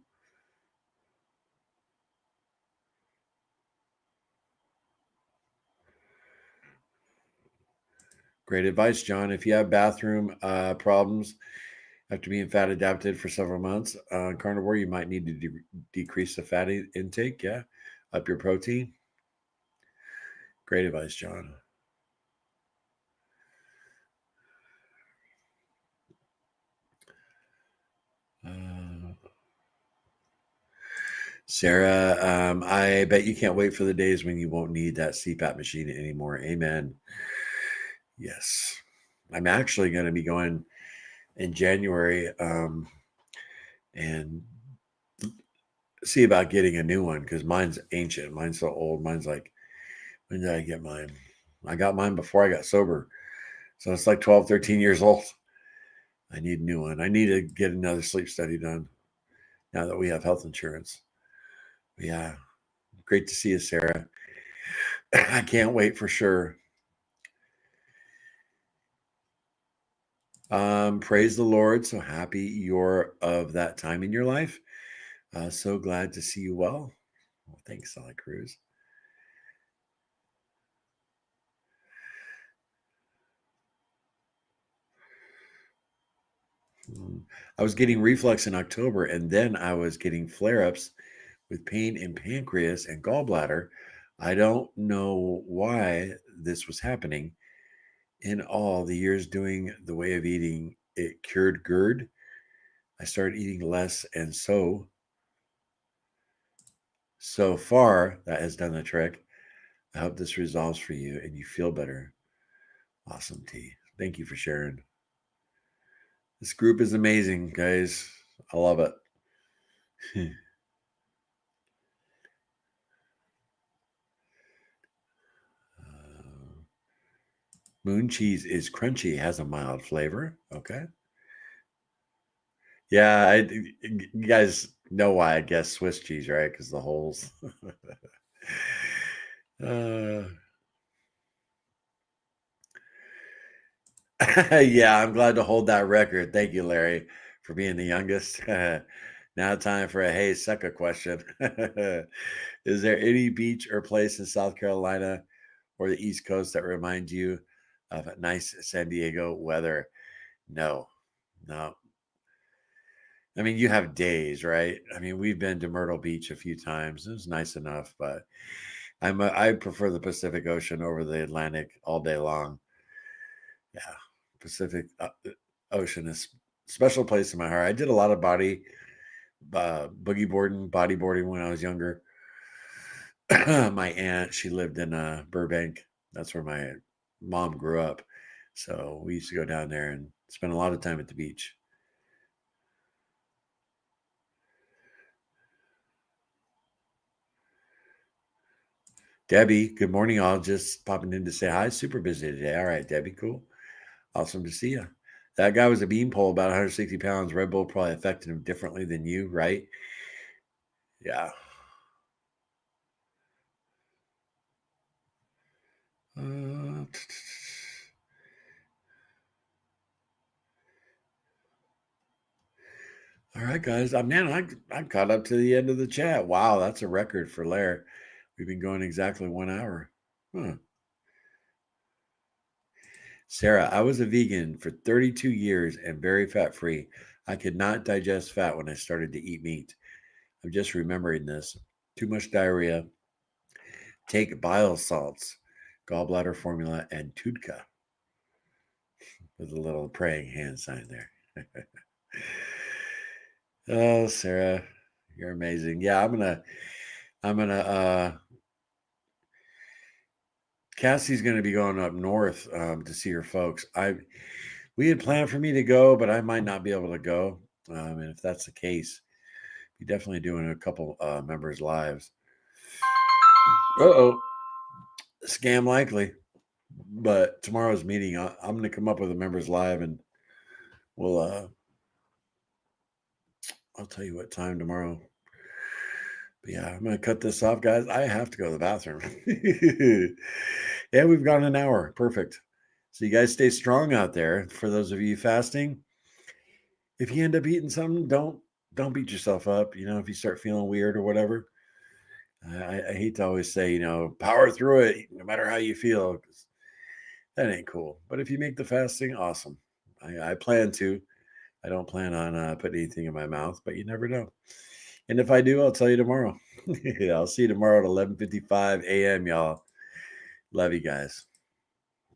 Great advice, John. If you have bathroom problems after being fat adapted for several months on carnivore, you might need to decrease the fat intake. Yeah. Up your protein. Great advice, John. Sarah, I bet you can't wait for the days when you won't need that CPAP machine anymore. Amen. Yes. I'm actually going to be going in January and see about getting a new one because mine's ancient. Mine's so old. Mine's like, when did I get mine? I got mine before I got sober. So it's like 12, 13 years old. I need a new one. I need to get another sleep study done now that we have health insurance. But yeah, great to see you, Sarah. I can't wait for sure. Praise the Lord. So happy you're of that time in your life. So glad to see you well. Thanks, Sally Cruz. I was getting reflux in October, and then I was getting flare-ups with pain in pancreas and gallbladder. I don't know why this was happening. In all the years doing the way of eating, it cured GERD. I started eating less, and so far that has done the trick. I hope this resolves for you and you feel better. Awesome, T. Thank you for sharing. This group is amazing, guys. I love it. Moon cheese is crunchy, has a mild flavor. Okay. Yeah, you guys know why I guess Swiss cheese, right? Because the holes. Yeah, I'm glad to hold that record. Thank you, Larry, for being the youngest. Now time for a hey sucker question. Is there any beach or place in South Carolina or the East Coast that reminds you of nice San Diego weather? No. I mean, you have days, right? I mean, we've been to Myrtle Beach a few times. It was nice enough, but I prefer the Pacific Ocean over the Atlantic all day long. Yeah, Pacific Ocean is a special place in my heart. I did a lot of bodyboarding when I was younger. My aunt, she lived in Burbank. That's where my mom grew up. So we used to go down there and spend a lot of time at the beach. Debbie, good morning. All just popping in to say hi. Super busy today. All right, Debbie, cool. Awesome to see you. That guy was a beanpole, about 160 pounds. Red Bull probably affected him differently than you, right? Yeah. All right, guys. I caught up to the end of the chat. Wow, that's a record for Lair. We've been going exactly 1 hour. Huh. Sarah, I was a vegan for 32 years and very fat free. I could not digest fat when I started to eat meat. I'm just remembering this. Too much diarrhea. Take bile salts, gallbladder formula, and Tudka with a little praying hand sign there. Oh, Sarah, you're amazing. Yeah, I'm gonna Cassie's gonna be going up north to see her folks. We had planned for me to go, but I might not be able to go. And if that's the case, be definitely doing a couple members' lives. Uh-oh. Scam likely. But tomorrow's meeting, I'm going to come up with a members live, and we'll I'll tell you what time tomorrow. But yeah, I'm going to cut this off, guys. I have to go to the bathroom. Yeah, we've gone an hour. Perfect. So you guys stay strong out there. For those of you fasting, if you end up eating something, don't beat yourself up. If you start feeling weird or whatever. I hate to always say, power through it, no matter how you feel, 'cause that ain't cool. But if you make the fasting, awesome. I plan to. I don't plan on putting anything in my mouth, but you never know. And if I do, I'll tell you tomorrow. I'll see you tomorrow at 11:55 a.m., y'all. Love you guys.